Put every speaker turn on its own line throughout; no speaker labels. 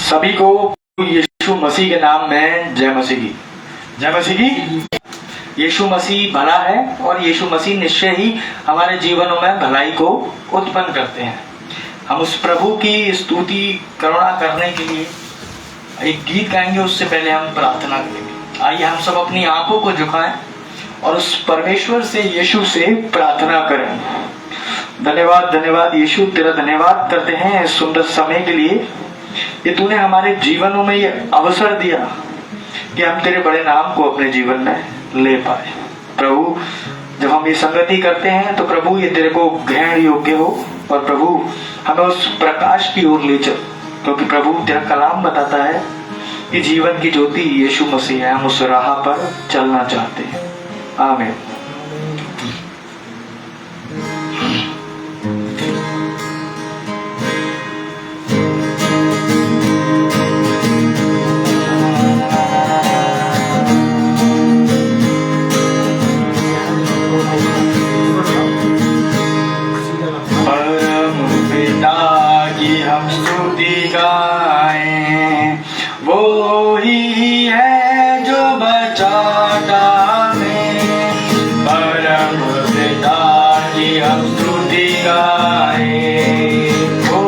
सभी को यीशु मसीह के नाम में जय मसीह की। जय मसीह की। यीशु मसीह भला है और यीशु मसीह निश्चय ही हमारे जीवनों में भलाई को उत्पन्न करते हैं। हम उस प्रभु की स्तुति करुणा करने के लिए एक गीत गाएंगे, उससे पहले हम प्रार्थना करेंगे। आइए हम सब अपनी आंखों को झुकाएं और उस परमेश्वर से, यीशु से प्रार्थना करें। धन्यवाद धन्यवाद यीशु, तेरा धन्यवाद करते हैं इस सुंदर समय के लिए। ये तूने हमारे जीवनों में ये अवसर दिया कि हम तेरे बड़े नाम को अपने जीवन में ले पाए। प्रभु, जब हम ये संगति करते हैं तो प्रभु ये तेरे को ग्रहण योग्य हो, और प्रभु हमें उस प्रकाश की ओर ले चल, क्योंकि प्रभु तेरा कलाम बताता है कि जीवन की ज्योति यीशु मसीह है। हम उस राह पर चलना चाहते हैं। आमीन। हम स्तुति गाएं, वो ही है जो बचाता हमें। परम पिता की हम स्तुति गाएं, वो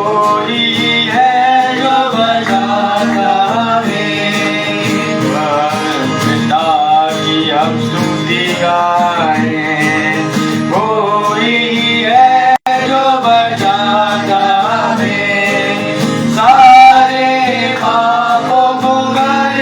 ही है जो बचाता हमें। परम पिता की हम स्तुति गाएं, वो ही है जो बचाता हमें। सारे पापों को कर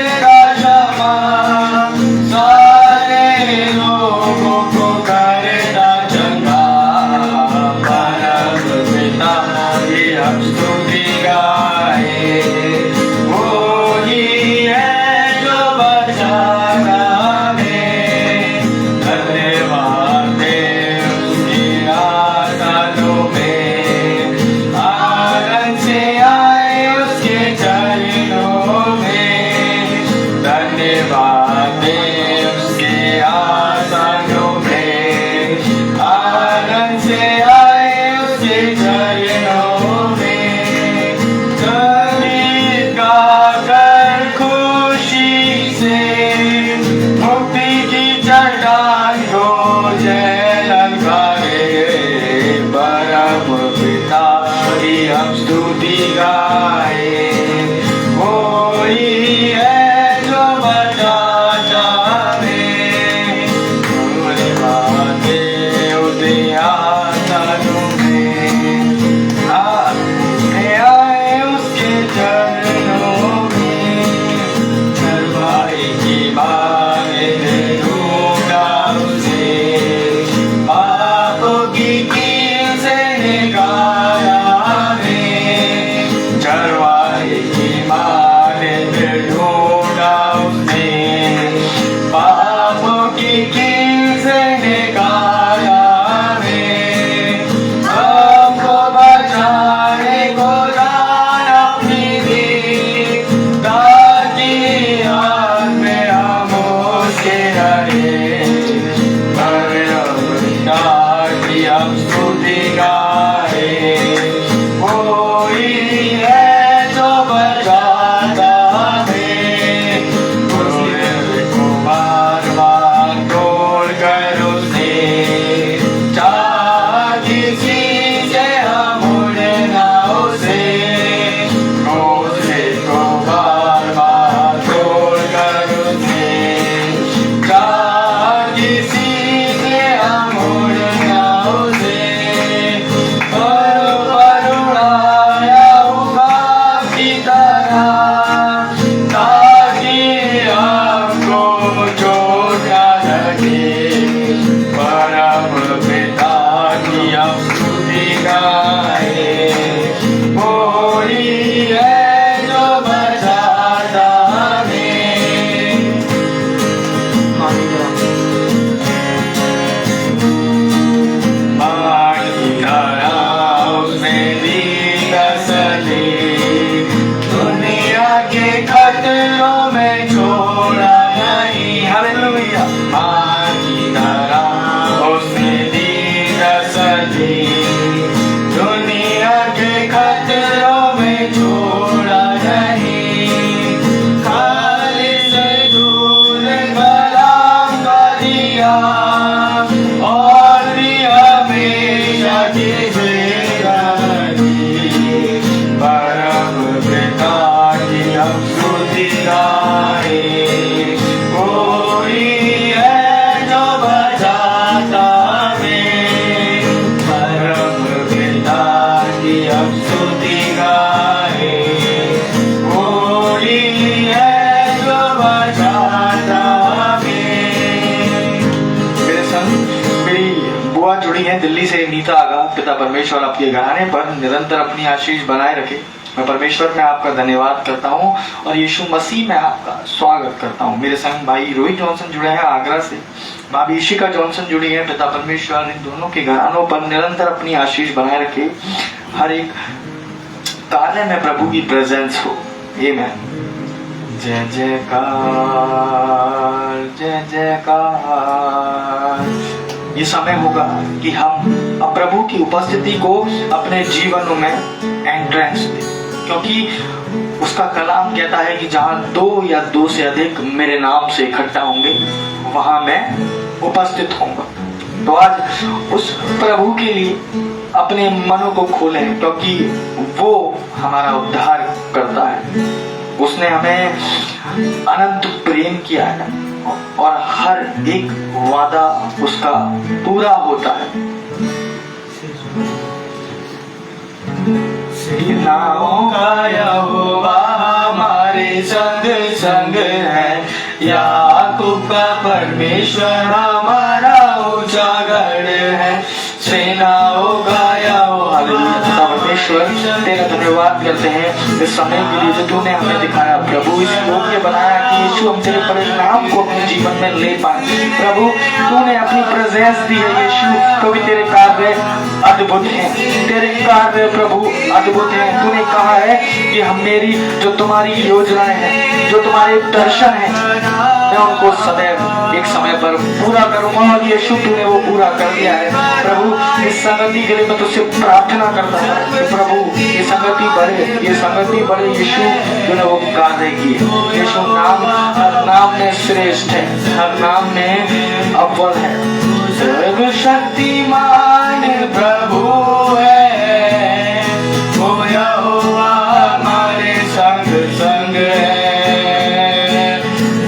पिता परमेश्वर आपके घराने पर निरंतर अपनी आशीष बनाए रखे। मैं परमेश्वर में आपका धन्यवाद करता हूँ और यीशु मसीह में आपका स्वागत करता हूँ। मेरे संग भाई रोहित जॉनसन जुड़े हैं आगरा से, भाभी इशिका जॉनसन जुड़ी है। पिता परमेश्वर इन दोनों के घरानों पर निरंतर अपनी आशीष बनाए रखे। हर एक कार्य में प्रभु की प्रेजेंस हो। आमीन। जय जयकार, जय जयकार। ये समय होगा कि हम अब प्रभु की उपस्थिति को अपने जीवनों में एंट्रेंस दें, क्योंकि उसका कलाम कहता है कि जहां 2 या 2 से अधिक मेरे नाम से इकट्ठा होंगे वहां मैं उपस्थित होऊंगा। तो आज उस प्रभु के लिए अपने मनों को खोलें, क्योंकि वो हमारा उद्धार करता है। उसने हमें अनंत प्रेम किया है और हर एक वादा उसका पूरा होता है। सेनाओं का यहोवा हमारे संग संग है, याकूब का परमेश्वर हमारा ऊंचा गढ़ है। सेनाओं का यहोवा परमेश्वर तेरा धन्यवाद करते हैं इस समय के लिए जो तूने हमें दिखाया प्रभु, इस योग्य बनाया कि यीशु हम तेरे परिणाम को अपने जीवन में ले पाए। प्रभु तूने अपनी प्रेजेंस दी है यीशु, क्योंकि तेरे कार्य अद्भुत हैं, तेरे कार्य प्रभु अद्भुत हैं। तूने कहा है कि हम मेरी जो तुम्हारी योजनाएं हैं, जो तुम्हारे दर्शन हैं, मैं उनको सदैव एक समय पर पूरा करूंगा और यीशु तूने वो पूरा कर दिया है। प्रभु इस संगति के लिए मैं तुझसे प्रार्थना करता हूँ कि प्रभु ये संगति बढ़े, ये संगति बढ़े यीशु, तूने वो कार्य किए। यीशु नाम हर नाम में श्रेष्ठ है, हर नाम में अव्वल है। सर्वशक्तिमान प्रभु है, वो यहोवा हमारे संग संग है।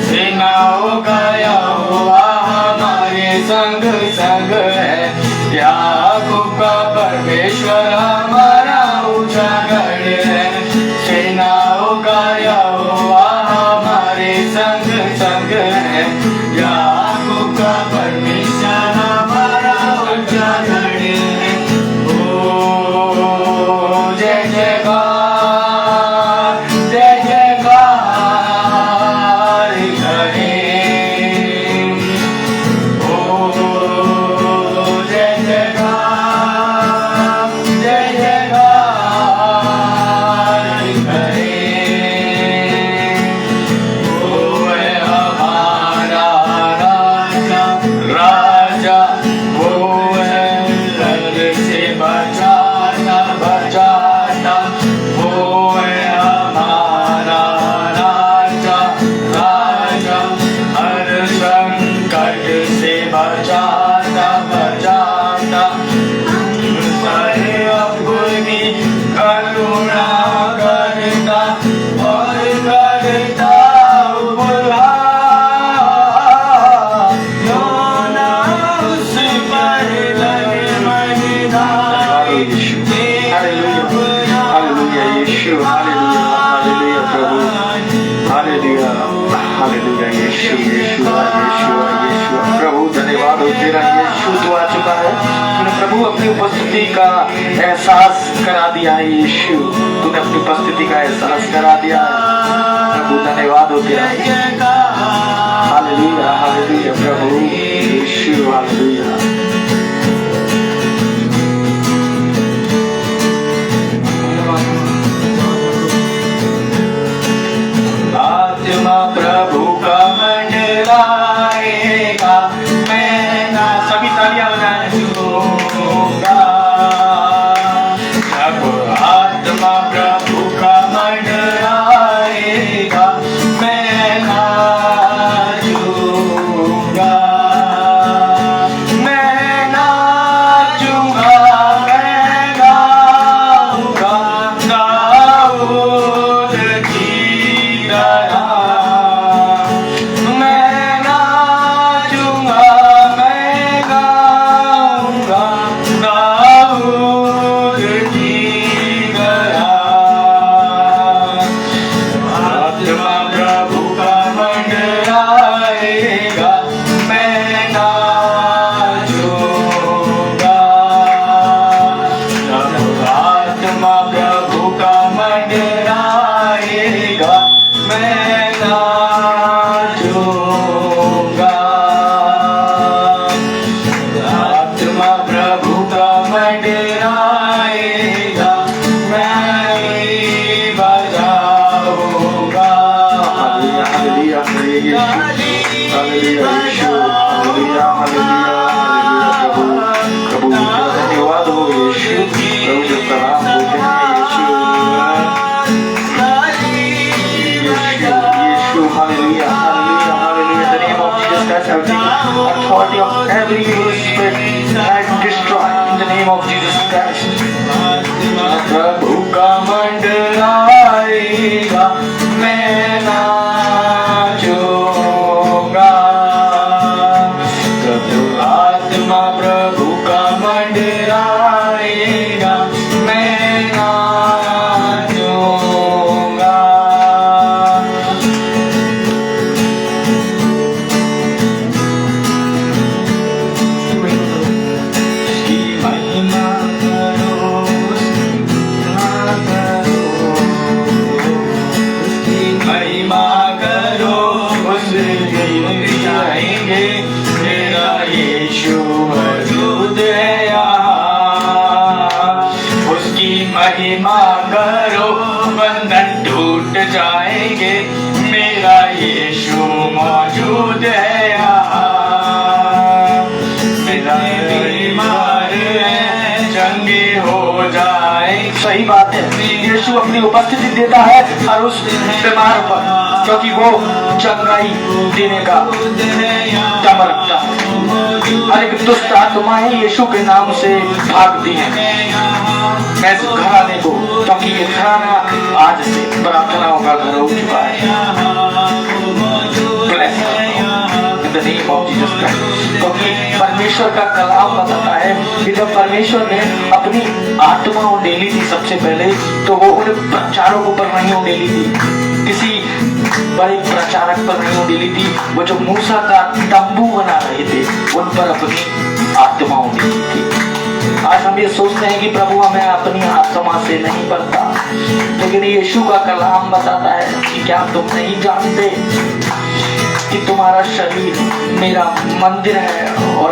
सेनाओं का यहोवा हमारे संग संग है, याकूब का परमेश्वर हमारा ऊंचा गढ़ है। सेनाओं का यहोवा हमारे संग संग है, याकूब का परमेश्वर हमारा ऊंचा गढ़ है। ओ जय जयकार, जय जयकार करे। ओ जय जयकार, जय जयकार करे। ओ है हमारा राजा, राजा वो है डर से बचाता बचाता। वो है हमारा राजा, राजा हर संकट से बचाता बचाता। सारे अपनी करुणा करता और करता उद्धार, जो ना उस पर लगे मझधार। Hallelujah, hallelujah Yeshu, hallelujah, hallelujah प्रभु, हालेलुया, हालेलुया यीशु, यीशु, यीशु, यीशु। प्रभु धन्यवाद हो तेरा यीशु, तू आ चुका है। तूने प्रभु अपनी उपस्थिति का एहसास करा दिया है यीशु, तूने अपनी उपस्थिति का एहसास करा दिया है। प्रभु धन्यवाद हो तेरा। हालेलुया, हालेलुया प्रभु यीशु, हालेलुया। आत्मा प्रभु का मंडराएगा, मैं ना सभी तालियां बजाएंगा। जब आत्मा प्रभु का मंडराएगा, मैं ना हालेलुया यीशु, हालेलुया हालेलुया प्रभु धन्यवाद हो यीशु, प्रभु जब सलाम बोलते हैं Yeshu, hallelujah hallelujah hallelujah. The name of Jesus Christ have taken authority of every evil spirit and destroy in the name of Jesus Christ। प्रभु का मंडल आएगा मैं नाचूंगा, प्रभु आत्मा प्रभु का मंडल आएगा मैं नाचूंगा। उसकी महिमा करो, महिमा करो, उसके जाएंगे मेरा यीशु मौजूद है यहाँ। उसकी महिमा करो, बंधन टूट जाएंगे मेरा यीशु मौजूद है यहाँ। मेरा बीमार है चंगे हो जाए, सही बात है, यीशु अपनी उपस्थिति देता है हर उस बीमार पर, क्योंकि वो चंगाई देने का दम रखता है। हर एक दुष्ट आत्माएं यीशु के नाम से भागती हैं इस घराने को, क्योंकि ये घराना आज से प्रार्थनाओं का घर हो चुका है। In the name of Jesus Christ, क्योंकि परमेश्वर का कलाम बताता है कि जब परमेश्वर ने अपनी आत्मा उंडेली थी सबसे पहले, तो वो उन प्रचारकों पर नहीं उंडेली थी, किसी बड़े प्रचारक पर नहीं उंडेली थी, वो जो मूसा का तंबू बना रहे थे उन पर अपनी आत्मा उंडेली थी। आज हम ये सोचते हैं कि प्रभु हमें अपनी आत्मा से नहीं भरता, लेकिन यीशु का कलाम बताता है कि क्या तुम नहीं जानते कि तुम्हारा शरीर मेरा मंदिर है और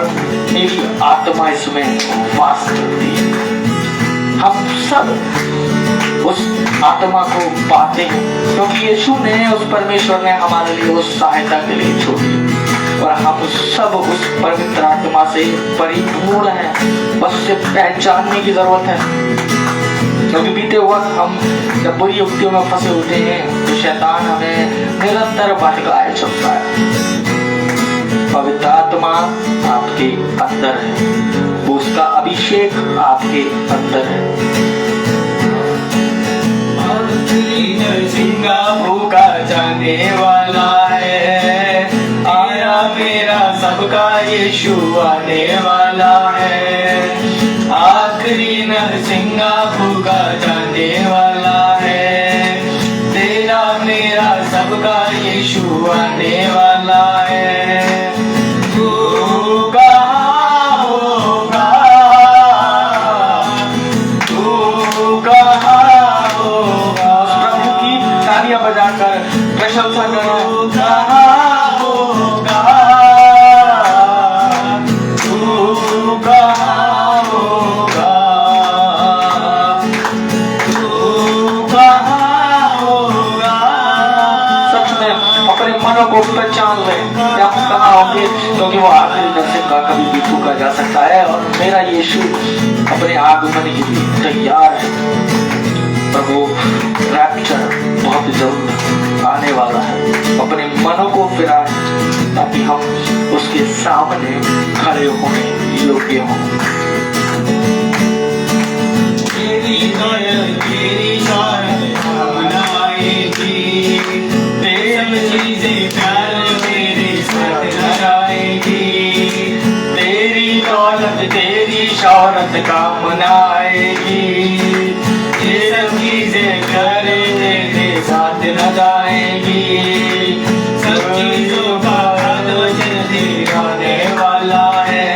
मेरी आत्मा इसमें वास करती है। हम सब उस आत्मा को पाते हैं क्योंकि यीशु ने, उस परमेश्वर ने हमारे लिए उस सहायता के लिए छोड़ी, और हम सब उस पवित्र आत्मा से परिपूर्ण हैं। बस उसे पहचानने की जरूरत है, क्योंकि बीते वक्त हम जब बुरी युक्तियों में फंसे होते हैं तो शैतान हमें निरंतर भटकाए चलता है। पवित्र आत्मा आपके अंदर है, उसका अभिषेक आपके अंदर है। भूखा जाने वाला है, आया मेरा सबका यीशु आने वाला है। आखिरी नरसिंगा भूखा जाने वाला है, तेरा मेरा सबका यीशु आने वाला है। तू कहाँ होगा, तू कहाँ होगा, प्रभु की तालियां बजाकर प्रशंसा करो। कहाँ होगा, तू कहाँ होगा, तू कहाँ होगा। सच में अपने मनों को पहचान ले कि हम कहाँ होंगे, क्योंकि वो आखिरी दर्शन का कभी भी फूका जा सकता है, और मेरा यीशु अपने आगमन के लिए तैयार है। प्रभु रैप्चर बहुत जल्द आने वाला है। अपने मनों को फिराएं ताकि हम उसके सामने खड़े होने योग्य हों। तेरी चीजें प्यार मेरे साथ लगाएगी, तेरी दौलत तेरी शौहरत काम आएगी, ये सब चीजें करे तेरे साथ न जाएगी। सब चीजों का वचन आने वाला है,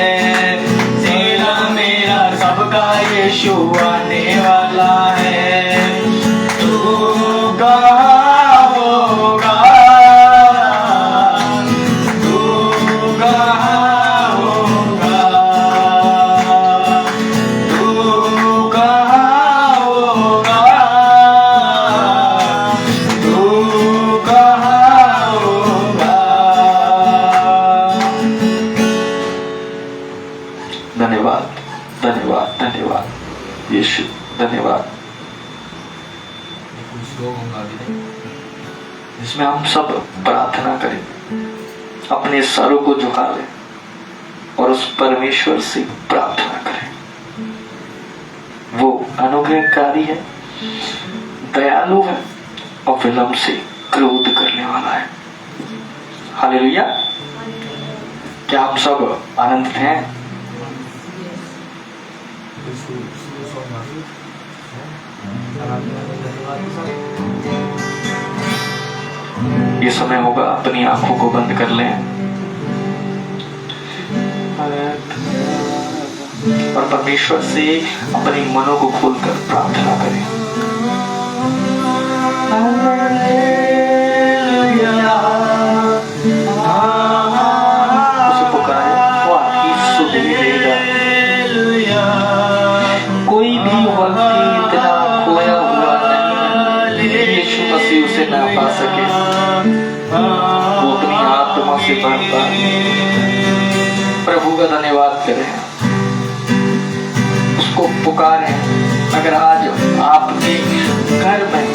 तेरा मेरा सबका यीशु आने वाला है। तू कहाँ होगा, तू कहाँ होगा, तू कहाँ होगा, तू कहाँ जिसमें हम सब प्रार्थना करें, अपने सरों को झुका लें और उस परमेश्वर से प्रार्थना करें। वो अनुग्रहकारी है, दयालु है और विलंब से क्रोध करने वाला है। हालेलुया। क्या आप सब आनंदित हैं? ये समय होगा, अपनी आंखों को बंद कर लें और परमेश्वर से अपने मनों को खोलकर प्रार्थना करें। उसे पुकारें, वो आपकी सुधि देगा। कोई भी व्यक्ति इतना खोया हुआ नहीं है कि यीशु मसीह उसे ना पा सके। वो अपनी आत्मा से भरता है। प्रभु का धन्यवाद करें, उसको पुकारें। अगर आज आपके घर में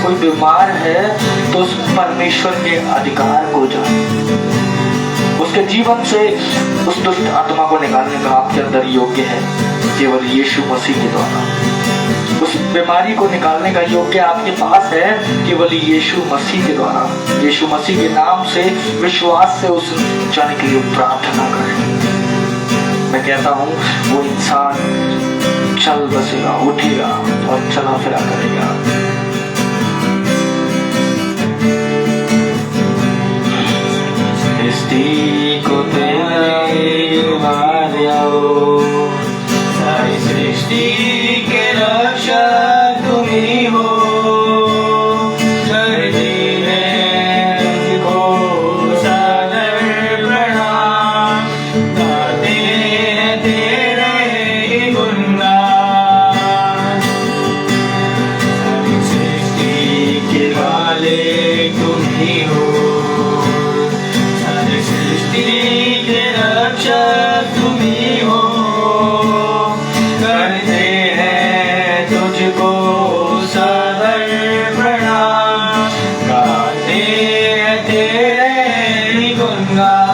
कोई बीमार है तो उस परमेश्वर के अधिकार को जाने, उसके जीवन से उस दुष्ट आत्मा को निकालने का आपके अंदर योग्य है केवल यीशु मसीह के द्वारा। उस बीमारी को निकालने का योग्य आपके पास है केवल यीशु मसीह के द्वारा। यीशु मसीह के नाम से विश्वास से उस जाने के लिए प्रार्थना करें। मैं कहता हूँ वो इंसान चल बसेगा, उठेगा और चला फिरा करेगा। सृष्टि को तेरे सारी सृष्टि के रक्षक तुम ही हो। करते हैं तुझको सादर प्रणाम, गाते हैं तेरे ही गुणगान। सारी सृष्टि के मालिक तुम ही हो, सारी सृष्टि के रक्षक तुम ही हो। करते हैं तुझको सादर प्रणाम, गाते हैं तेरे ही गुणगान।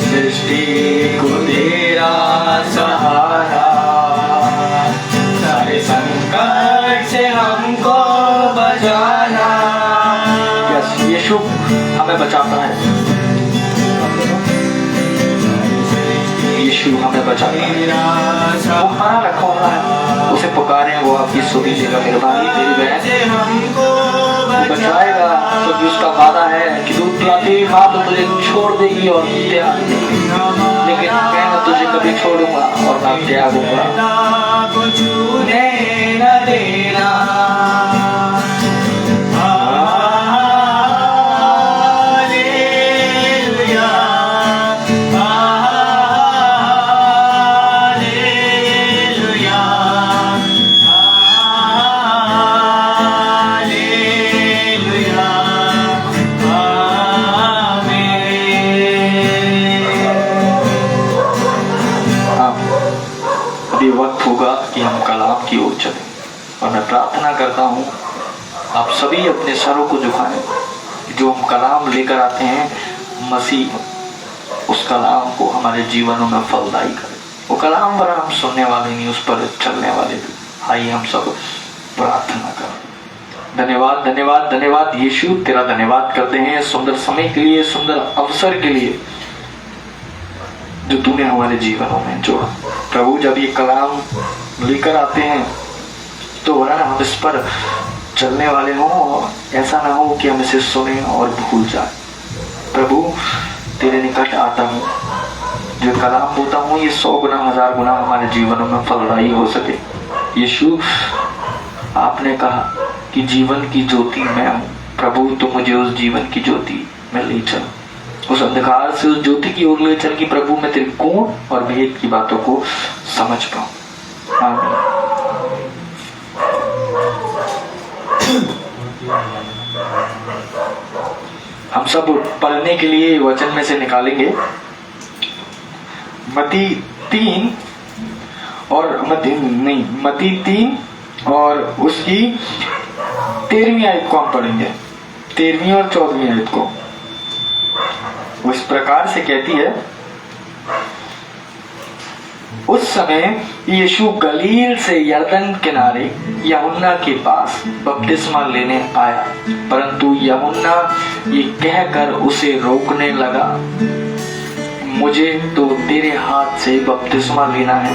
सृष्टि को तेरा सहारा, सारे संकट से हमको बचाना। यस, यीशु हमें बचाता है, यीशु हमें बचाता है। वो खाना रखा हुआ है, उसे पुकारें, वो आपकी सुधि देगा। मेरे भाई मेरी बहन, बचाएगा क्योंकि उसका वादा है कि दूध पिलाती हुई माँ तो तुझे छोड़ देगी और त्याग देगी, लेकिन मैं तुझे कभी छोड़ूंगा और ना त्यागूंगा। न देना वक्त होगा कि हम कलाम की ओर चलें और मैं प्रार्थना करता हूँ आप सभी अपने सरों को झुकाएं। जो हम कलाम लेकर आते हैं मसीह उस कलाम को हमारे जीवनों में फलदायी करे। वो कलाम पर हम सुनने वाले नहीं, उस पर चलने वाले भी। आइए हम सब प्रार्थना करें। धन्यवाद धन्यवाद धन्यवाद यीशु, तेरा धन्यवाद करते हैं सुंदर समय के लिए, सुंदर अवसर के लिए जो तूने हमारे जीवनों में जोड़ा। प्रभु जब ये कलाम लेकर आते हैं तो वरना हम इस पर चलने वाले हों और ऐसा ना हो कि हम इसे सुने और भूल जाए। प्रभु तेरे निकट आता हूँ, जो कलाम बोलता हूँ ये 100 गुना 1000 गुना हमारे जीवनों में फलदायी हो सके। यीशु आपने कहा कि जीवन की ज्योति मैं हूँ। प्रभु तो मुझे उस जीवन की ज्योति में ले चल, उस अंधकार से उस ज्योति की ओर ले चल कि प्रभु मैं तेरे कोण और भेद की बातों को समझ पाऊं। आमीन। हम सब पढ़ने के लिए वचन में से निकालेंगे मत्ती 3 और उसकी 13वीं आयत को हम पढ़ेंगे, 13वीं और 14वीं आयत को। वो इस प्रकार से कहती है, उस समय यीशु गलील से यरदन किनारे यूहन्ना के पास बपतिस्मा लेने आया, परंतु यूहन्ना ये कहकर उसे रोकने लगा, मुझे तो तेरे हाथ से बपतिस्मा लेना है,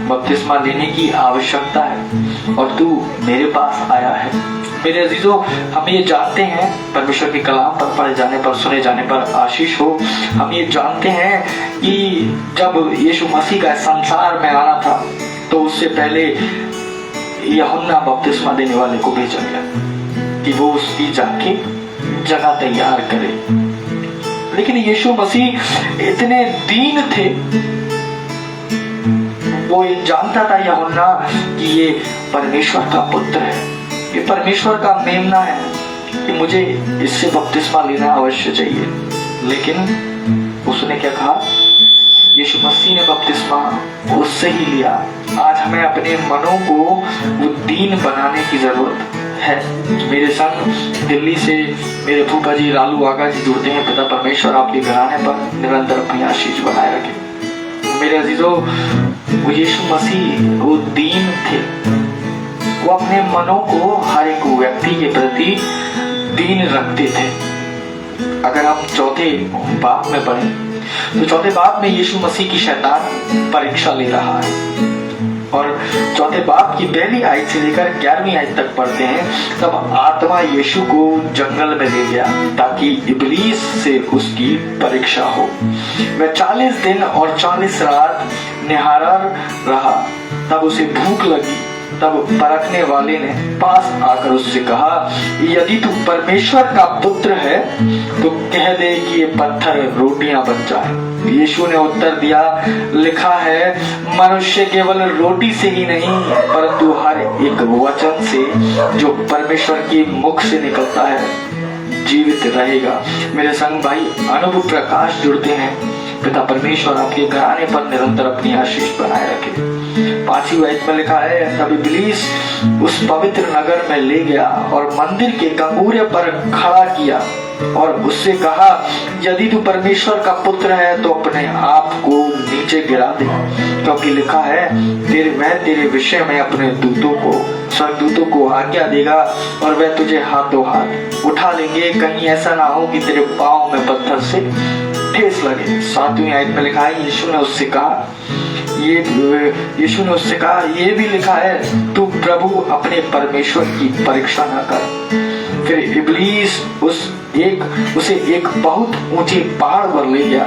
बपतिस्मा लेने की आवश्यकता है और तू मेरे पास आया है। मेरे अजीजों, हम ये जानते हैं, परमेश्वर के कलाम पर पढ़े जाने पर, सुने जाने पर आशीष हो, हम ये जानते हैं कि जब यीशु मसीह का संसार में आना था तो उससे पहले यूहन्ना बपतिस्मा देने वाले को भेजा गया कि वो उसकी जाके जगह तैयार करे। लेकिन यीशु मसीह इतने दीन थे, वो ये जानता था यूहन्ना कि ये परमेश्वर का पुत्र है, ये परमेश्वर का मेमना है, कि मुझे इससे बपतिस्मा लेना अवश्य चाहिए। लेकिन उसने क्या कहा? यीशु मसीह ने बपतिस्मा उससे ही लिया। आज हमें अपने मनों को वो दीन बनाने की जरूरत है। मेरे संग दिल्ली से मेरे फूफा जी लालू आगा जी जुड़ते हैं। पिता परमेश्वर आपके घराने पर निरंतर अपनी आशीष बनाए रखे। मेरे अजीजों, वो यीशु मसीह वो दीन थे, वो अपने मनों को हर एक व्यक्ति के प्रति दीन रखते थे। अगर हम चौथे बाब में पढ़ें तो चौथे बाब में यीशु मसीह की शैतान परीक्षा ले रहा है, और चौथे बाब की पहली आयत से लेकर 11वीं आयत तक पढ़ते हैं। तब आत्मा यीशु को जंगल में ले गया ताकि इब्लीस से उसकी परीक्षा हो। वह 40 दिन और 40 रात निहारा रहा, तब उसे भूख लगी। तब परखने वाले ने पास आकर उससे कहा, यदि तू परमेश्वर का पुत्र है तो कह दे कि ये पत्थर रोटियां बन जाए। यीशु ने उत्तर दिया, लिखा है, मनुष्य केवल रोटी से ही नहीं परंतु हर एक वचन से जो परमेश्वर के मुख से निकलता है जीवित रहेगा। मेरे संग भाई अनुभव प्रकाश जुड़ते हैं। पिता परमेश्वर आपके घराने पर निरंतर अपनी आशीष बनाए रखे। 5वीं आयत में लिखा है, तब इब्लीस उस पवित्र नगर में ले गया और मंदिर के कंगूरे पर खड़ा किया और उससे कहा, यदि तू परमेश्वर का पुत्र है तो अपने आप को नीचे गिरा दे, क्योंकि लिखा है, तेरे विषय में अपने दूतों को, स्वर्गदूतों को आज्ञा देगा और वह तुझे हाथों हाथ उठा लेंगे, कहीं ऐसा ना हो कि तेरे पाँव में पत्थर से ठेस लगे। 7वीं आयत में लिखा है, यीशु ने उससे कहा, ये भी लिखा है, तू प्रभु अपने परमेश्वर की परीक्षा न कर। फिर इब्लीस उसे एक बहुत ऊंचे पहाड़ पर ले गया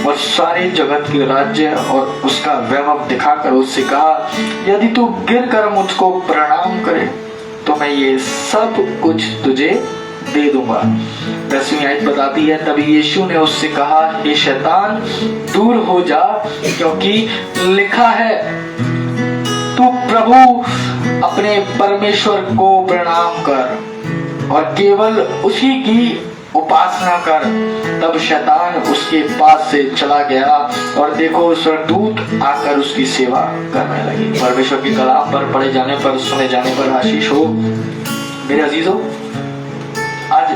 और सारे जगत के राज्य और उसका वैभव दिखाकर उससे कहा, यदि तू गिर कर मुझको प्रणाम करे तो मैं ये सब कुछ तुझे दे दूंगा। 10वीं आयत बताती है, तभी यीशु ने उससे कहा, हे शैतान दूर हो जा, क्योंकि लिखा है, तू प्रभु अपने परमेश्वर को प्रणाम कर और केवल उसी की उपासना कर। तब शैतान उसके पास से चला गया और देखो स्वर्गदूत आकर उसकी सेवा करने लगे। परमेश्वर के कलाम पर पढ़े जाने पर, सुने जाने पर आशीष हो। मेरे अजीजों, आज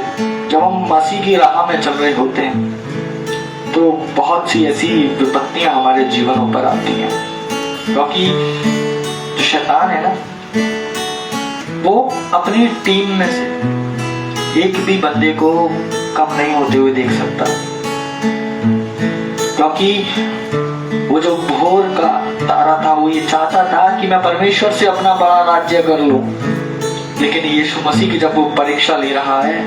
जब हम मसीह की राह में चल रहे होते हैं तो बहुत सी ऐसी विपत्तियां हमारे जीवनों पर आती हैं, क्योंकि जो शैतान है ना, वो अपनी टीम में से एक भी बंदे को कम नहीं होते हुए देख सकता, क्योंकि वो जो भोर का तारा था वो ये चाहता था कि मैं परमेश्वर से अपना बड़ा राज्य कर लूं। लेकिन यीशु मसीह की जब वो परीक्षा ले रहा है,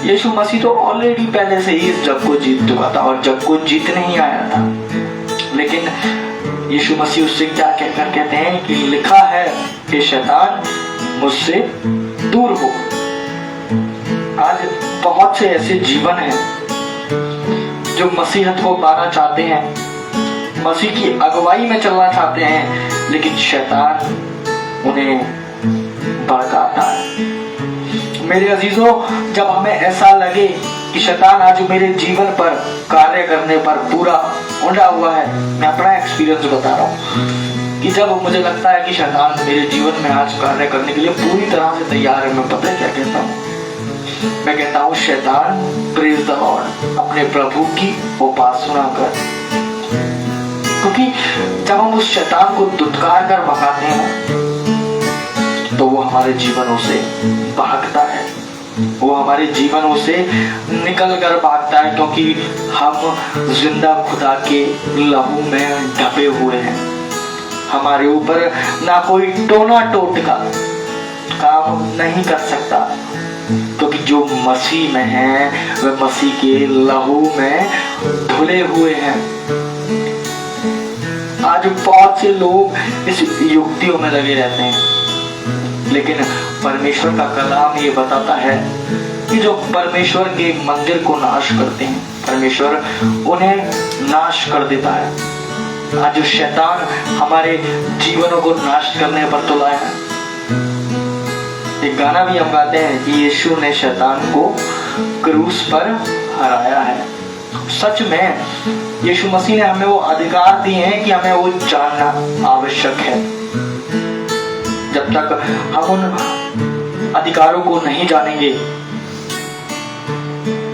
यीशु मसीह तो ऑलरेडी पहले से ही इस जग को जीत चुका था और जग को जीतने ही आया था। लेकिन यीशु मसीह उससे क्या कहकर कहते हैं कि लिखा है कि शैतान मुझसे दूर हो। आज बहुत से ऐसे जीवन हैं जो मसीहत को पाना चाहते हैं, मसीह की अगुवाई में चलना चाहते हैं, लेकिन शैतान उन्हें भड़काता है। मेरे अजीजों, जब हमें ऐसा लगे कि शैतान आज मेरे जीवन पर कार्य करने पर पूरा उड़ा हुआ है, मैं अपना एक्सपीरियंस बता रहा हूँ कि जब मुझे लगता है कि शैतान मेरे जीवन में आज कार्य करने के लिए पूरी तरह से तैयार है, मैं पता है क्या कहता हूँ? मैं कहता हूँ, शैतान प्रेज द लॉर्ड, अपने प्रभु की उपासना कर। क्योंकि जब हम उस शैतान को दुत्कार कर भगाते हैं तो वो हमारे जीवनों से भागता है, वो हमारे जीवनों से निकल कर भागता है, क्योंकि हम जिंदा खुदा के लहू में ढपे हुए हैं। हमारे ऊपर ना कोई टोना टोटका काम नहीं कर सकता, क्योंकि जो मसीह में है वह मसीह के लहू में धुले हुए हैं। आज बहुत से लोग इस युक्तियों में लगे रहते हैं, लेकिन परमेश्वर का कलाम ये बताता है कि जो परमेश्वर के मंदिर को नाश करते हैं, परमेश्वर उन्हें नाश कर देता है। आज जो शैतान हमारे जीवनों को नाश करने पर तुला है, एक गाना भी हम गाते हैं कि यीशु ने शैतान को क्रूस पर हराया है। सच में यीशु मसीह ने हमें वो अधिकार दिए हैं कि हमें वो जानना आवश्यक है। जब तक हम उन अधिकारों को नहीं जानेंगे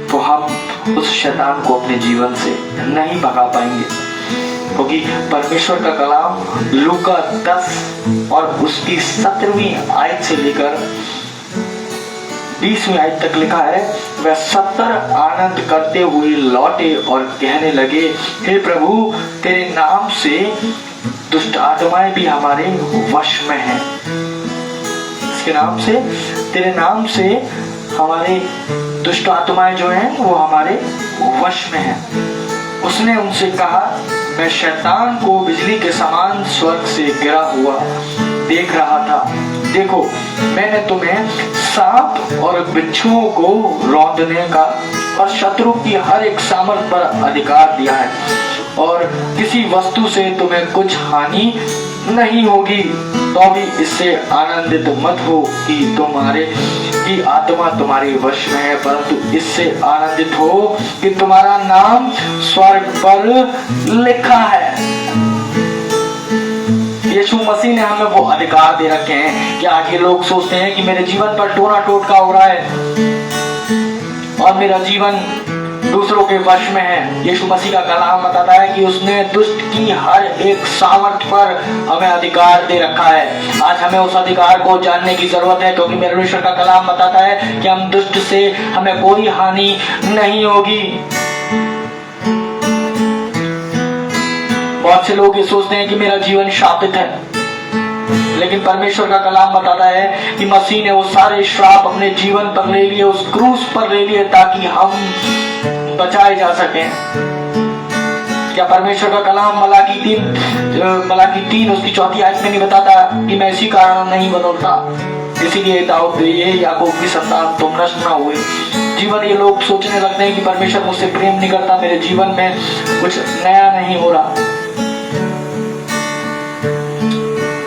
तो हम उस शैतान को अपने जीवन से नहीं भगा पाएंगे, क्योंकि परमेश्वर का कलाम लूका 10 और उसकी 17वीं आयत से लेकर 20वीं आयत तक लिखा है, वह 70 आनंद करते हुए लौटे और कहने लगे, हे प्रभु, तेरे नाम से दुष्ट आत्माएं भी हमारे वश में हैं। इसके नाम से, तेरे नाम से हमारे दुष्ट आत्माएं जो हैं वो हमारे वश में हैं। उसने उनसे कहा, मैं शैतान को बिजली के समान स्वर्ग से गिरा हुआ देख रहा था। देखो, मैंने तुम्हें सांप और बिच्छुओं को रौंदने का और शत्रु की हर एक सामर्थ पर अधिकार दिया है, और किसी वस्तु से तुम्हें कुछ हानि नहीं होगी। तो भी इससे आनंदित मत हो कि आत्मा तुम्हारे वश में है, परंतु इससे आनंदित हो कि तुम्हारा नाम स्वर्ग पर लिखा है। यीशु मसीह ने हमें वो अधिकार दे रखे हैं कि आज ये लोग सोचते हैं कि मेरे जीवन पर टोना टोटका हो रहा है और मेरा जीवन दूसरों के वश में है। यीशु मसीह का कलाम बताता है कि उसने दुष्ट की हर एक सामर्थ पर हमें अधिकार दे रखा है। आज हमें उस अधिकार को जानने की जरूरत है, क्योंकि परमेश्वर का कलाम बताता है कि हम दुष्ट से हमें कोई हानि नहीं होगी। बहुत से लोग ये सोचते हैं कि मेरा जीवन शापित है, लेकिन परमेश्वर का कलाम बताता है कि मसीह ने वो सारे श्राप अपने जीवन पर ले लिए, उस क्रूस पर ले लिए, ताकि हम बचाए जा सकें। क्या परमेश्वर का कलाम मलाकी 3 उसकी 4 आयत में नहीं बताता कि मैं इसी कारण नहीं बदलता, इसीलिए दाऊद ये याकूब की संतान तुम नष्ट न हुए। जीवन ये लोग सोचने लगते हैं कि परमेश्वर मुझसे प्रेम नहीं करता, मेरे जीवन में कुछ नया नहीं हो रहा।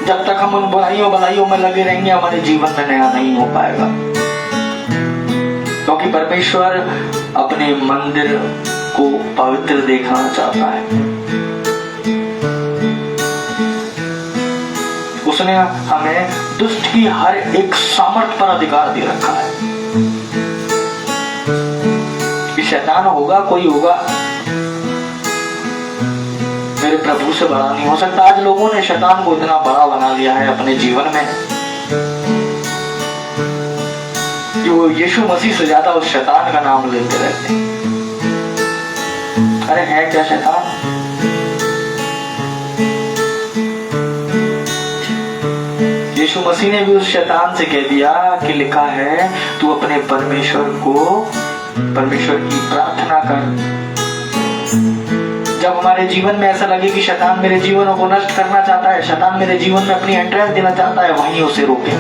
जब तक हम उन बुराइयों में लगे रहेंगे, हमारे जीवन में नया नहीं हो पाएगा, क्योंकि परमेश्वर अपने मंदिर को पवित्र देखना चाहता है। उसने हमें दुष्ट की हर एक सामर्थ पर अधिकार दे रखा है। कि शैतान होगा, कोई होगा, मेरे प्रभु से बड़ा नहीं हो सकता। आज लोगों ने शैतान को इतना बड़ा बना लिया है अपने जीवन में कि वो यीशु मसीह से ज्यादा उस शैतान का नाम लेते रहते हैं। अरे है क्या शैतान? यीशु मसीह ने भी उस शैतान से कह दिया कि लिखा है, तू अपने परमेश्वर की प्रार्थना कर। जब हमारे जीवन में ऐसा लगे कि शैतान मेरे जीवनों को नष्ट करना चाहता है, शैतान मेरे जीवन में अपनी एंट्रेंस देना चाहता है, वहीं उसे रोके।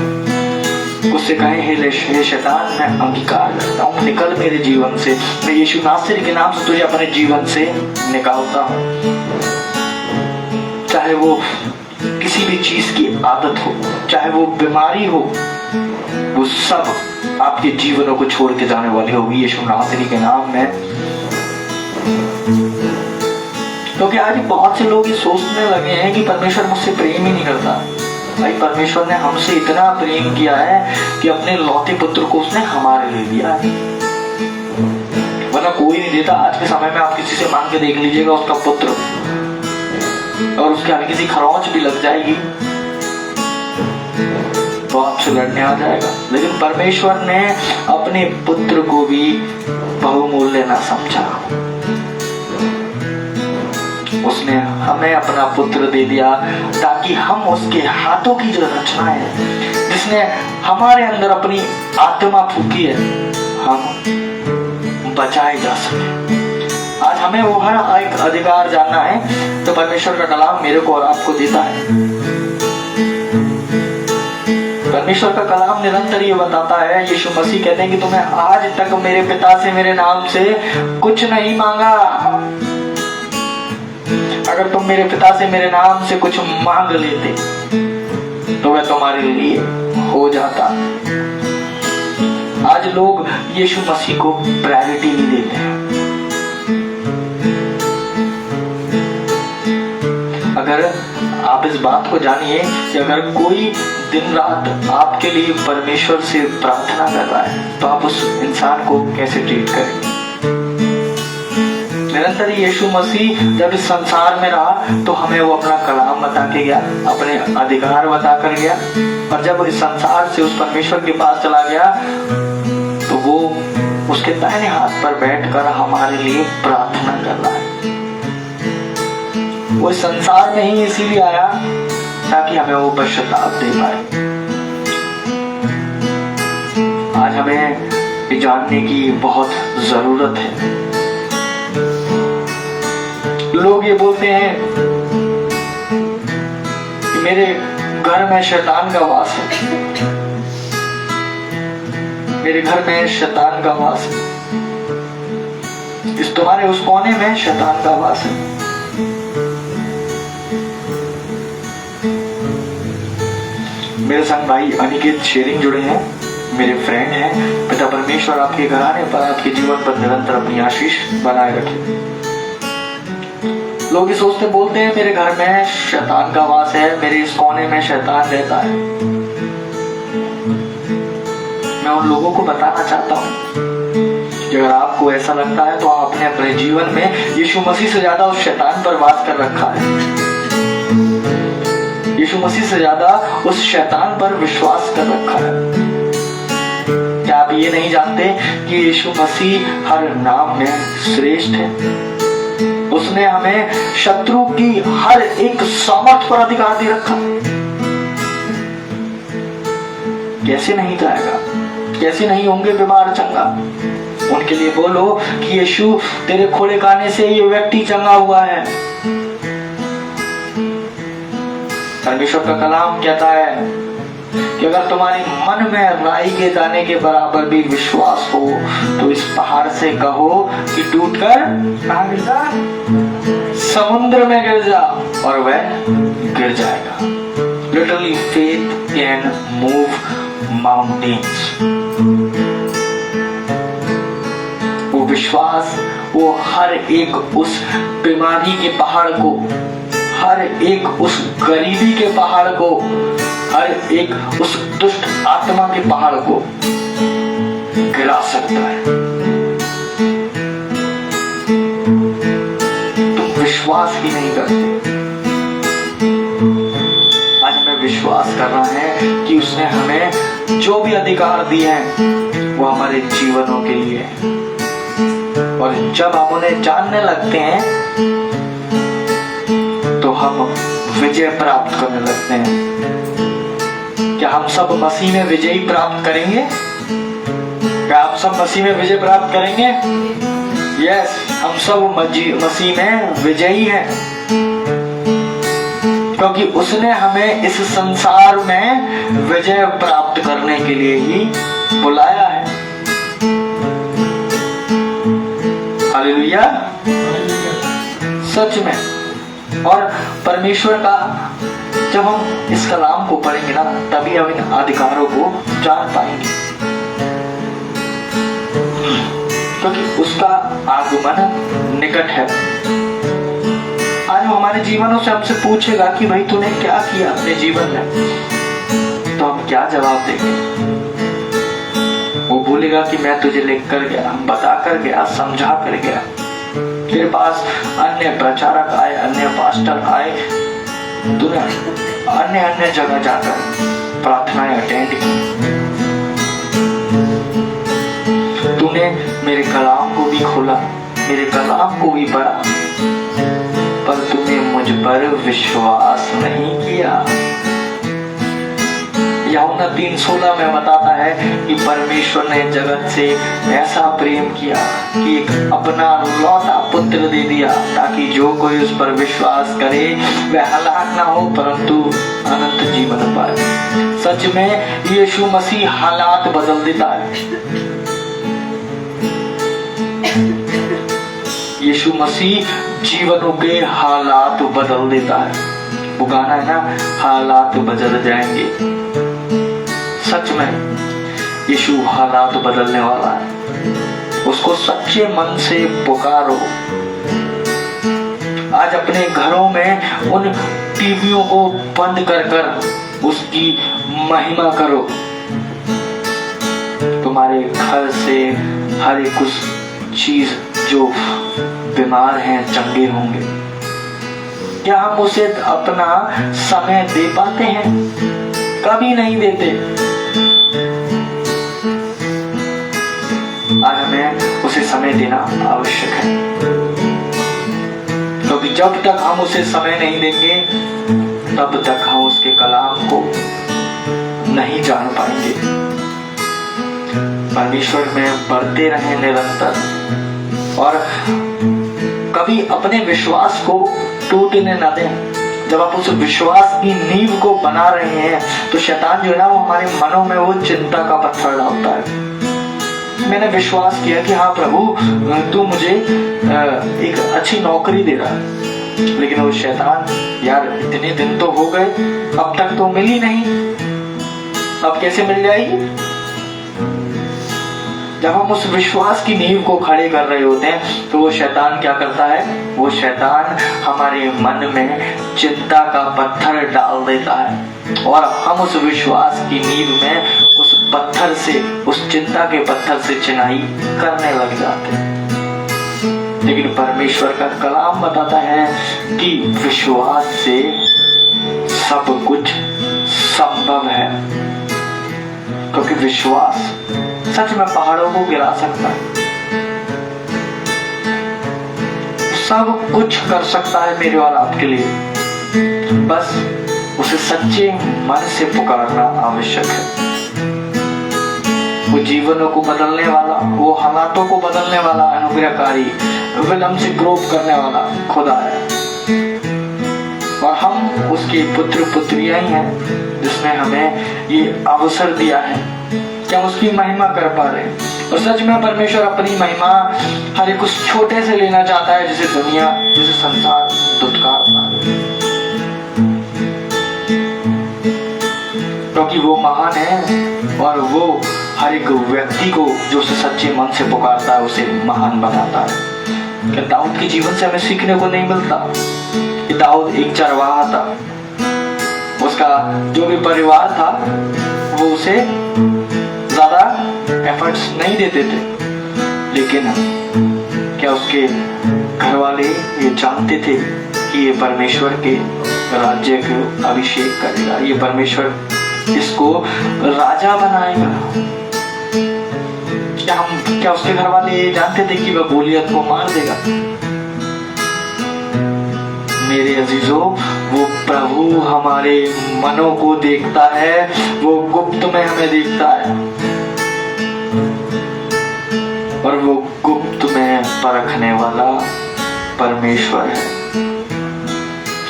उससे कहें हे शैतान, मैं अंगीकार करता हूँ, निकल मेरे जीवन से, मैं यीशु नासरी के नाम से तुझे अपने जीवन से निकालता हूँ। चाहे वो किसी भी चीज की आदत हो, चाहे वो बीमारी हो, वो सब आपके जीवनों को छोड़ के जाने वाली होगी यीशु नासरी के नाम में। क्योंकि आज बहुत से लोग ये सोचने लगे हैं कि परमेश्वर मुझसे प्रेम ही नहीं करता। भाई परमेश्वर ने हमसे इतना प्रेम किया है कि अपने लौते पुत्र को उसने हमारे लिए दिया है, वरना कोई नहीं देता। आज के समय में आप किसी से मांग के देख लीजिएगा उसका पुत्र, और उसके हल्की सी खरोंच भी लग जाएगी तो आपसे लड़ने आ जाएगा। लेकिन परमेश्वर ने अपने पुत्र को भी बहुमूल्य ना समझा, उसने हमें अपना पुत्र दे दिया ताकि हम उसके हाथों की जो रचना है, जिसने हमारे अंदर अपनी आत्मा फूकी है, हम बचाए जा सके। आज हमें वो हर एक अधिकार जानना है तो परमेश्वर का कलाम मेरे को और आपको देता है। परमेश्वर का कलाम निरंतर ये बताता है, यीशु मसीह कहते हैं कि तुम्हें आज तक मेरे पिता से मेरे नाम से कुछ नहीं मांगा। अगर तुम मेरे पिता से मेरे नाम से कुछ मांग लेते तो वह तुम्हारे लिए हो जाता। आज लोग यीशु मसीह को प्रायोरिटी नहीं देते हैं। अगर आप इस बात को जानिए कि अगर कोई दिन रात आपके लिए परमेश्वर से प्रार्थना कर रहा है तो आप उस इंसान को कैसे ट्रीट करेंगे। निरंतर यीशु मसीह जब इस संसार में रहा तो हमें वो अपना कलाम बता के गया, अपने अधिकार बता कर गया, और जब इस संसार से उस परमेश्वर के पास चला गया तो वो उसके दाहिने हाथ पर बैठकर हमारे लिए प्रार्थना कर रहा है। वो इस संसार में ही इसीलिए आया ताकि हमें वो पश्चाताप दे पाए। आज हमें ये जानने की बहुत जरूरत है। लोग ये बोलते हैं कि मेरे घर में शैतान का वास है, मेरे घर में शैतान का वास है, इस तुम्हारे उस कोने में शैतान का वास है। मेरे संग भाई अनिकेत शेरिंग जुड़े हैं, मेरे फ्रेंड हैं। पिता परमेश्वर आपके घराने पर, आपके जीवन पर निरंतर अपनी आशीष बनाए रखे। लोग ये सोचते बोलते हैं मेरे घर में शैतान का वास है, मेरे इस कोने में शैतान रहता है। मैं उन लोगों को बताना चाहता हूँ कि अगर आपको ऐसा लगता है तो आपने अपने जीवन में यीशु मसीह से ज्यादा उस शैतान पर वास कर रखा है। यीशु मसीह से ज्यादा उस शैतान पर विश्वास कर रखा है। क्या आप ये नहीं जानते कि यीशु मसीह हर नाम में श्रेष्ठ है। उसने हमें शत्रु की हर एक सामर्थ पर अधिकार दे रखा। कैसे नहीं जाएगा, कैसे नहीं होंगे बीमार चंगा। उनके लिए बोलो कि यीशु तेरे खोले खाने से ये व्यक्ति चंगा हुआ है। परमेश्वर का कलाम कहता है कि अगर तुम्हारे मन में राई के दाने के बराबर भी विश्वास हो तो इस पहाड़ से कहो कि टूटकर कहां गिर जा, समुद्र में गिर जा, और वह गिर जाएगा। Literally faith can move mountains. वो विश्वास, वो हर एक उस बीमारी के पहाड़ को, हर एक उस गरीबी के पहाड़ को, हर एक उस दुष्ट आत्मा के पहाड़ को गिरा सकता है। तुम विश्वास ही नहीं करते। आज हमें विश्वास करना है कि उसने हमें जो भी अधिकार दिए हैं वो हमारे जीवनों के लिए है। और जब हम उन्हें जानने लगते हैं तो हम विजय प्राप्त करने लगते हैं। क्या हम सब मसीह में विजय प्राप्त करेंगे? क्या आप सब मसीह में विजय प्राप्त करेंगे? यस, हम सब मसीह में विजयी हैं। क्योंकि उसने हमें इस संसार में विजय प्राप्त करने के लिए ही बुलाया है। हालेलुया, सच में। और परमेश्वर का जब हम इस कलाम को पढ़ेंगे ना, तभी हम इन अधिकारों को जान पाएंगे, क्योंकि उसका आगमन निकट है। आज वो हमारे जीवनों से हमसे पूछेगा कि भाई तूने क्या किया अपने जीवन में, तो हम क्या जवाब देंगे? वो बोलेगा कि मैं तुझे लिख कर गया, बता कर गया, समझा कर गया। तेरे पास अन्य प्रचारक आए, अन्य पास्टर आए, तूने अन्य अन्य जगह जाकर प्रार्थनाएं अटेंड की, तूने मेरे कलाम को भी खोला, मेरे कलाम को भी पढ़ा, पर तूने मुझ पर विश्वास नहीं किया। यूहन्ना 3:16 में बताता है कि परमेश्वर ने जगत से ऐसा प्रेम किया कि एक अपना लौता पुत्र दे दिया, ताकि जो कोई उस पर विश्वास करे वह हलाक ना हो परंतु अनंत जीवन पाए। सच में यीशु मसीह हालात बदल देता है। यीशु मसीह जीवनों के हालात बदल देता है। वो गाना है ना, हालात बदल जाएंगे। सच में यीशु हालात बदलने वाला है। उसको सच्चे मन से पुकारो। आज अपने घरों में उन टीवियों को बंद कर कर उसकी महिमा करो। तुम्हारे घर से हर एक उस चीज जो बीमार हैं चंगे होंगे। क्या हम उसे अपना समय दे पाते हैं? कभी नहीं देते। आज हमें उसे समय देना आवश्यक है, क्योंकि जब तक हम उसे समय नहीं देंगे तब तक हम उसके कलाम को नहीं जान पाएंगे। परमेश्वर में बढ़ते रहें निरंतर, और कभी अपने विश्वास को टूटने न दें। जब आप उस विश्वास की नींव को बना रहे हैं तो शैतान जो है ना, वो हमारे मनों में वो चिंता का पत्थर डालता है। मैंने विश्वास किया कि हाँ प्रभु तू मुझे एक अच्छी नौकरी दे रहा है, लेकिन वो शैतान, यार इतने दिन तो हो गए अब तक तो मिली नहीं, अब कैसे मिल जाएगी? जब हम उस विश्वास की नींव को खड़े कर रहे होते हैं तो वो शैतान क्या करता है? वो शैतान हमारे मन में चिंता का पत्थर डाल देता है, और हम उस विश्वास की नींव में उस पत्थर से, उस चिंता के पत्थर से चिनाई करने लग जाते हैं। लेकिन परमेश्वर का कलाम बताता है कि विश्वास से सब कुछ संभव है, क्योंकि विश्वास सच में पहाड़ों को गिरा सकता है, सब कुछ कर सकता है मेरे और आपके लिए। बस उसे सच्चे मन से पुकारना आवश्यक है। वो जीवनों को बदलने वाला, वो हालातों को बदलने वाला, अनुग्रहकारी, विलंब से क्रोध करने वाला खुदा है, और हम उसके पुत्र पुत्रियां ही हैं जिसने हमें ये अवसर दिया है कि हम उसकी महिमा कर पा रहे हैं। और सच में परमेश्वर अपनी महिमा हर एक उस छोटे से लेना चाहता है जिसे दुनिया, जिसे संसार दुत्कारता है, क्योंकि वो महान है और वो हर एक व्यक्ति को जो उसे सच्चे मन से पुकारता है उसे महान बनाता है। क्या दाऊद के जीवन से हमें सीखने को नहीं मिलता कि दाऊद एक चरवाहा था, उसका जो भी परिवार था वो उसे ज्यादा एफर्ट्स नहीं देते थे, लेकिन क्या उसके घर वाले ये जानते थे कि ये परमेश्वर के राज्य को अभिषेक करेगा, ये परमेश्वर इसको राजा बनाएगा। क्या उसके घर वाले ये जानते थे कि वह गोलियत को मार देगा? मेरे अजीजों, वो प्रभु हमारे मनों को देखता है, वो गुप्त में हमें देखता है, और वो गुप्त में परखने वाला परमेश्वर है।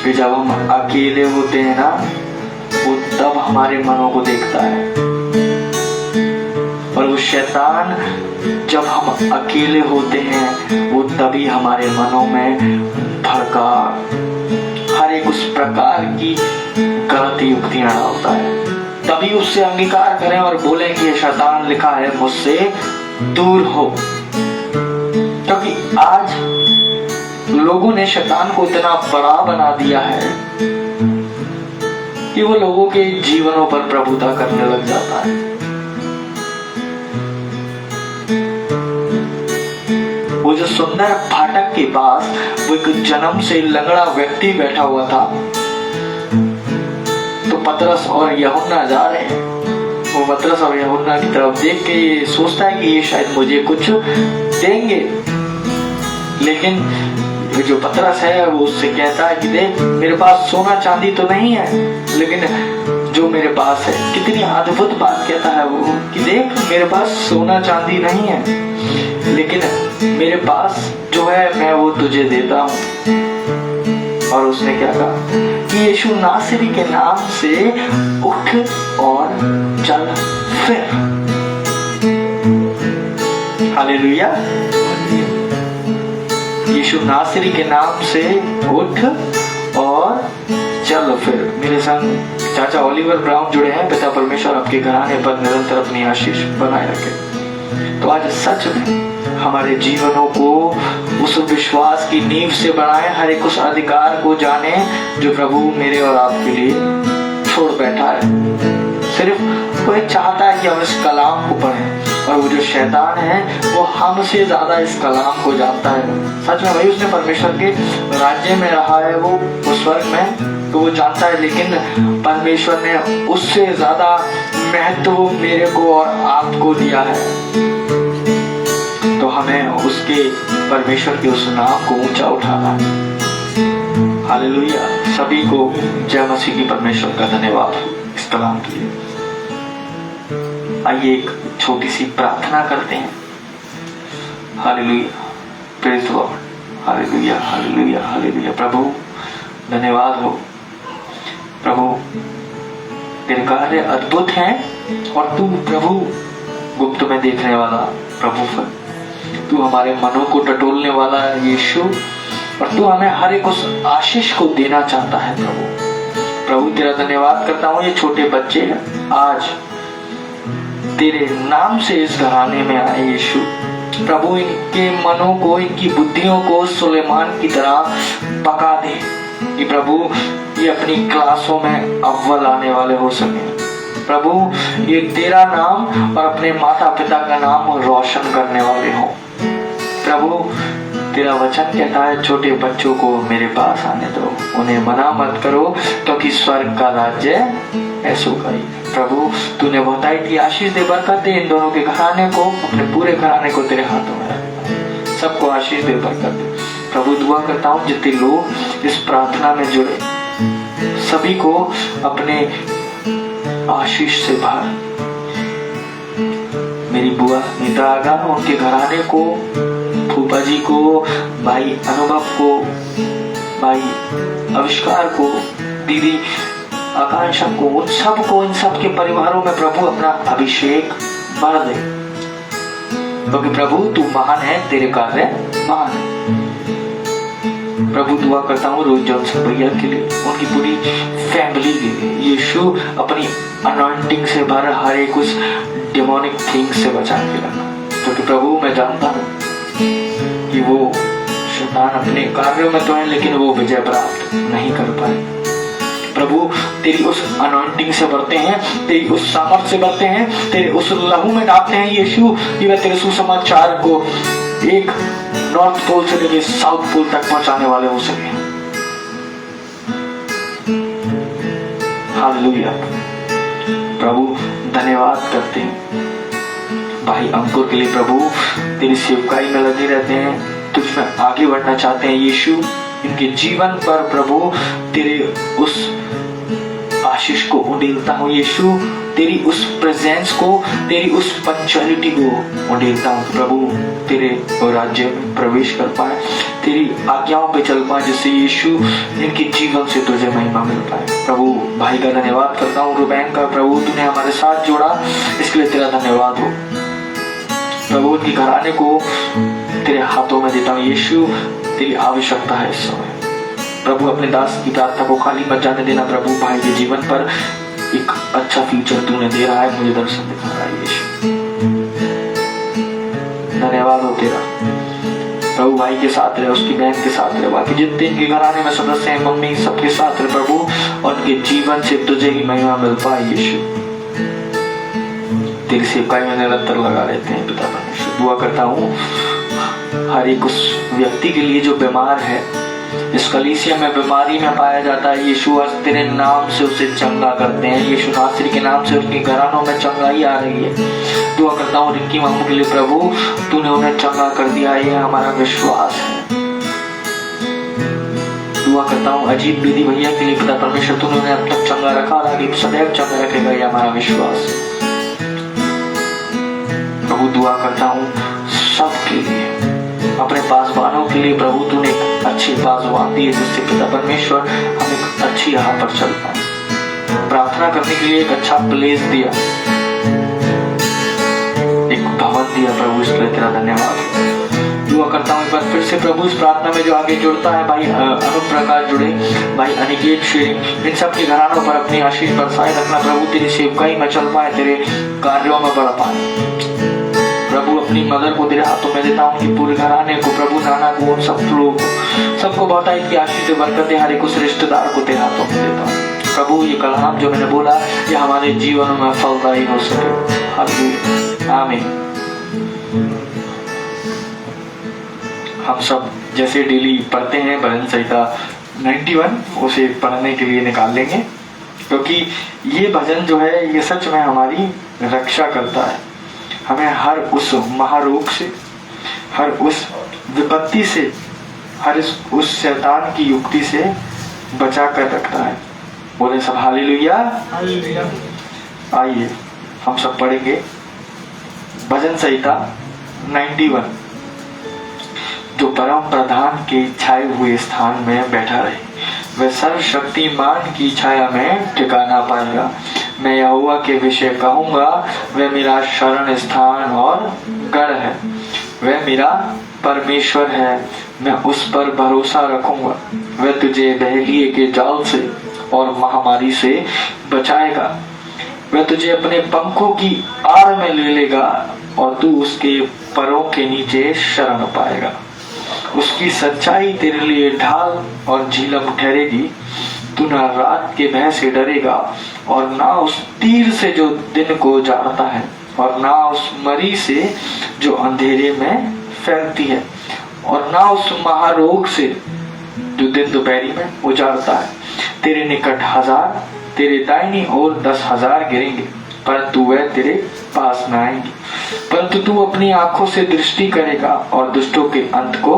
कि जब हम अकेले होते हैं ना, वो तब हमारे मनों को देखता है। और वो शैतान जब हम अकेले होते हैं, वो तभी हमारे मनों में भड़का हर एक उस प्रकार की गलत युक्तियां डालता है। तभी उससे अंगीकार करें और बोलें कि ये शैतान लिखा है, मुझसे दूर हो। क्योंकि आज लोगों ने शैतान को इतना बड़ा बना दिया है कि वो लोगों के जीवनों पर प्रभुता करने लग जाता है। वो जो सुंदर फाटक के पास वो एक जन्म से लंगड़ा व्यक्ति बैठा हुआ था, तो पतरस और यूहन्ना जा रहे हैं। वो पतरस और यूहन्ना की तरफ देख के ये सोचता है कि ये शायद मुझे कुछ देंगे, लेकिन जो पतरस है वो उससे कहता है कि देख, मेरे पास सोना चांदी तो नहीं है, लेकिन जो मेरे पास है, कितनी अद्भुत बात कहता है वो कि देख, मेरे पास सोना चांदी नहीं है, लेकिन मेरे पास जो है मैं वो तुझे देता हूँ। और उसने क्या कहा कि यीशु नासरी के नाम से उठ और चल फिर। हालेलुया। यीशु नासरी के नाम से उठ और चल फिर। मेरे संग चाचा ओलिवर ब्राउन जुड़े हैं। पिता परमेश्वर आपके घराने पर निरंतर अपनी आशीष बनाए रखे। तो आज सच में हमारे जीवनों को उस विश्वास की नींव से बनाए, हर एक उस अधिकार को जाने जो प्रभु मेरे और आपके लिए छोड़ बैठा है। सिर्फ वो चाहता है कि हम इस कलाम को पढ़ें, और वो जो शैतान है वो हमसे ज्यादा इस कलाम को जानता है। सच में भाई, उसने परमेश्वर के राज्य में रहा है, वो स्वर्ग में, तो वो जानता है, लेकिन परमेश्वर ने उससे ज्यादा महत्व मेरे को और आपको दिया है। तो हमें उसके परमेश्वर के उस नाम को ऊंचा उठाना है। हालेलुया। सभी को जय मसीह की। परमेश्वर का धन्यवाद इस कलाम के लिए। आइए एक छोटी सी प्रार्थना करते हैं। Hallelujah. Praise the lord. Hallelujah, hallelujah, hallelujah. प्रभु धन्यवाद हो। प्रभु तेरे कार्य अद्भुत हैं, और तू प्रभु गुप्त में देखने वाला प्रभु, तू हमारे मनों को टटोलने वाला है यीशु, और तू हमें हर एक उस आशीष को देना चाहता है प्रभु। प्रभु तेरा धन्यवाद करता हूँ। ये छोटे बच्चे आज तेरे नाम से इस घराने में आए यीशु। प्रभु इनके मनों को, इनकी बुद्धियों को सुलेमान की तरह पका दे कि प्रभु ये अपनी क्लासों में अव्वल आने वाले हो सके। प्रभु ये तेरा नाम और अपने माता पिता का नाम रोशन करने वाले हो। प्रभु तेरा वचन कहता है, छोटे बच्चों को मेरे पास आने दो, उन्हें मना मत करो, क्योंकि स्वर्ग का राज्य ऐसो का ही। प्रभु तूने बहुतायत की आशीष दे, बरकत दे इन दोनों के घराने को, अपने पूरे घराने को तेरे हाथों में रखता, सबको आशीष दे, बरकत दे। प्रभु दुआ करता हूँ जितने लोग इस प्रार्थना में जुड़े, सभी को अपने आशीष से भर। मेरी बुआ नीता आगा, उनके घराने को, फूफा जी को, भाई अनुभव को, भाई आविष्कार को, दीदी आकांक्षा को, उन सब को, इन सब के परिवारों में प्रभु अपना अभिषेक भर दे, क्योंकि प्रभु तू महान है, तेरे कार्य महान है। प्रभु दुआ करता हूँ रोज जॉनसन भैया के लिए, उनकी पूरी फैमिली के लिए यीशु अपनी अनॉइंटिंग से भर, हर एक उस डेमोनिक थिंग से बचा के रखा, क्योंकि प्रभु मैं जानता हूँ कि वो शैतान अपने कार्यों में तो है, लेकिन वो विजय प्राप्त नहीं कर पाए। प्रभु तेरी उस अनॉइंटिंग से बढ़ते हैं, तेरी उस सामर्थ से बढ़ते हैं, तेरे उस लहू में डालते हैं यीशु, कि वह तेरे सुसमाचार को एक नॉर्थ पोल से लेकर साउथ पोल तक पहुंचाने वाले हो सके। हालेलुया। प्रभु धन्यवाद करते हैं भाई अंकुर के लिए। प्रभु तेरी सेवकाई में लगे रहते हैं, तुझ में आगे बढ़ना चाहते हैं यीशु। इनके जीवन पर प्रभु तेरे उस आशीष को उड़ेलता हूँ यीशु, तेरी उस प्रेजेंस को, तेरी उस पंक्चुअलिटी को उड़ेलता हूँ प्रभु, तेरे राज्य में प्रवेश कर पाए, तेरी आज्ञाओं पे चल पाए, जिससे यीशु इनके जीवन से तुझे महिमा मिल पाए। प्रभु भाई का धन्यवाद करता हूँ, रुबैन का प्रभु तूने हमारे साथ जोड़ा, इसके लिए तेरा धन्यवाद हो। प्रभु उनके घराने को तेरे हाथों में देता हूँ यीशु, तेरी आवश्यकता है इस समय। प्रभु अपने दास की प्रार्थना को खाली मत जाने देना प्रभु, भाई के जीवन पर एक अच्छा फ्यूचर तूने दे रहा है, मुझे दर्शन दिखा रहा है यीशु, धन्यवाद हो तेरा। प्रभु भाई के साथ रहे, उसकी बहन के साथ रहे, बाकी जितने इनके घराने में सदस्य हैं, मम्मी सबके साथ रहे प्रभु, और उनके जीवन से तुझे ही महिमा मिल पाए यीशु। तेरी सेवकाई में निरंतर लगा रहते हैं पिता परमेश्वर। दुआ करता हूँ हर एक उस व्यक्ति के लिए जो बीमार है, इस कलीसिया में बीमारी में पाया जाता है यीशु, आज तेरे नाम से उसे चंगा करते हैं यीशु नासरी के नाम से। उनके घरानों में चंगाई आ रही है। दुआ करता हूँ रिक्की मामू के लिए प्रभु, तूने उन्हें चंगा कर दिया, ये हमारा विश्वास है। दुआ करता हूँ अजीत बेदी भैया के लिए पिता परमेश्वर, तूने उन्हें अब तक चंगा रखा और आगे सदैव चंगा रखेगा, ये हमारा विश्वास है प्रभु। दुआ करता हूँ सबके लिए, अपने पासवानों के लिए प्रभु, तूने अच्छी पासवान दी है जिससे पिता परमेश्वर हम एक अच्छी राह पर चल पाए। प्रार्थना करने के लिए एक अच्छा प्लेस दिया, एक भवन दिया प्रभु, इसके लिए तेरा धन्यवाद। दुआ करता हूँ एक बार फिर से प्रभु, इस प्रार्थना में जो आगे जुड़ता है भाई अनूप प्रकाश जुड़े, भाई अनिकेत शेरिंग, इन सब के घरानों पर अपनी आशीष बरसाए रखना प्रभु, तेरी सेवकाई में चल पाए, तेरे कार्यों में बढ़ पाए प्रभु। अपनी मदर को तेरे हाथों में देता हूँ कि पूरे घराने को प्रभु, नाना को, सब लोग सबको बहुत की आशीष से बरकतें, हर एक उस रिश्तेदार को तेरे हाथों में देता हूँ प्रभु। ये कलाम जो मैंने बोला ये हमारे जीवन में फलदायी हो सके, हालेलुया, आमीन। हम सब जैसे डेली पढ़ते हैं भजन संहिता 91, उसे पढ़ने के लिए निकाल लेंगे, क्योंकि ये भजन जो है ये सच में हमारी रक्षा करता है, हमें हर उस महारोग से, हर उस विपत्ति से, हर उस शैतान की युक्ति से बचा कर रखता है। बोले सब हालेलुया। आइए हम सब पढ़ेंगे भजन संहिता 91। जो परम प्रधान के छाए हुए स्थान में बैठा रहे, वह सर्वशक्तिमान की छाया में ठिकाना पाएगा। मैं यहोवा के विषय कहूंगा, वह मेरा शरण स्थान और गढ़ है, वह मेरा परमेश्वर है, मैं उस पर भरोसा रखूंगा। वह तुझे बहेलिए के जाल से और महामारी से बचाएगा। वह तुझे अपने पंखों की आड़ में ले लेगा और तू उसके परों के नीचे शरण पाएगा। उसकी सच्चाई तेरे लिए ढाल और झीलम ठहरेगी। तू ना रात के भय से डरेगा और ना उस तीर से जो दिन को उजाड़ता है, और ना उस मरी से जो अंधेरे में फैलती है, और ना उस महारोग से जो दिन दोपहरी में उजाड़ता है। तेरे निकट 1000, तेरे दाहिनी ओर 10,000 गिरेंगे, परंतु वह तेरे पास न आएंगे। परंतु तू अपनी आंखों से दृष्टि करेगा और दुष्टों के अंत को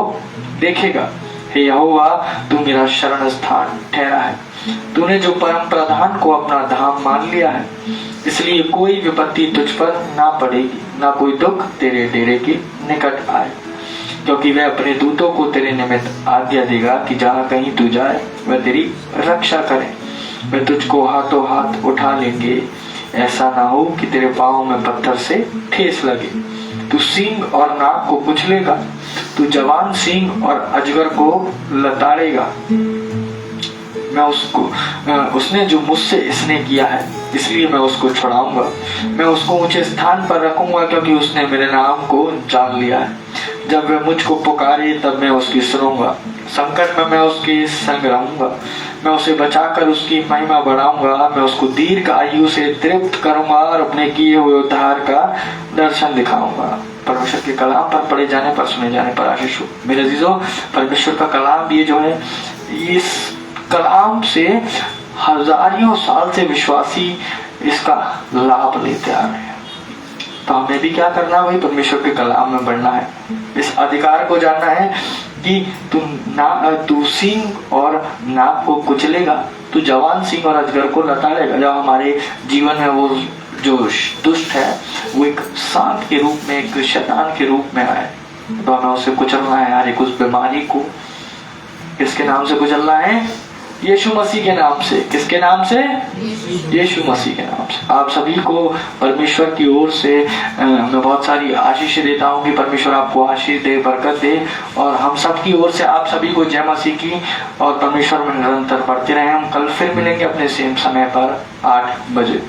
देखेगा। हे यहोवा, तू मेरा शरण स्थान ठहरा है। तूने जो परम प्रधान को अपना धाम मान लिया है, इसलिए कोई विपत्ति तुझ पर ना पड़ेगी, ना कोई दुख तेरे डेरे के निकट आए। क्योंकि वह अपने दूतों को तेरे निमित्त आज्ञा देगा कि जहाँ कहीं तू जाए वह तेरी रक्षा करे। वह तुझको हाथों हाथ उठा लेंगे, ऐसा ना हो कि तेरे पाँव में पत्थर से ठेस लगे। तू सींग और नाग को कुचलेगा, तू जवान सींग और अजगर को लताड़ेगा। उसने जो मुझसे इसने किया है, इसलिए मैं उसको छुड़ाऊंगा। मैं उसको ऊंचे स्थान पर रखूंगा, क्योंकि उसने मेरे नाम को जान लिया है। जब वह मुझको पुकारे तब मैं उसकी सुनूंगा। संकट में मैं उसके संग रहूंगा। मैं उसे बचाकर उसकी महिमा बढ़ाऊंगा। मैं उसको दीर्घ आयु से तृप्त करूंगा और अपने किए हुए उद्धार का दर्शन दिखाऊंगा। परमेश्वर के कलाम पर पढ़े जाने पर, सुने जाने पर आशीष हो। मेरे अजीजों, परमेश्वर का कलाम ये जो है, इस कलाम से हजारों साल से विश्वासी इसका लाभ लेते आ रहे हैं। तो हमें भी क्या करना है, वही परमेश्वर के कलाम में बढ़ना है। इस अधिकार को जानना है कि तू सींग और नाग को कुचलेगा, तो जवान सिंह और अजगर को लताड़ेगा। जब हमारे जीवन में वो जो दुष्ट है वो एक सांप के रूप में, एक शैतान के रूप में आए, तो हमें उसे कुचलना है यार। एक उस बीमारी को किसके नाम से कुचलना है? यीशु मसीह के नाम से। किसके नाम से? यीशु मसीह के नाम से। आप सभी को परमेश्वर की ओर से मैं बहुत सारी आशीष देता हूँ कि परमेश्वर आपको आशीष दे, बरकत दे, और हम सब की ओर से आप सभी को जय मसीह की, और परमेश्वर में निरंतर बढ़ते रहे। हम कल फिर मिलेंगे अपने सेम समय पर 8 बजे।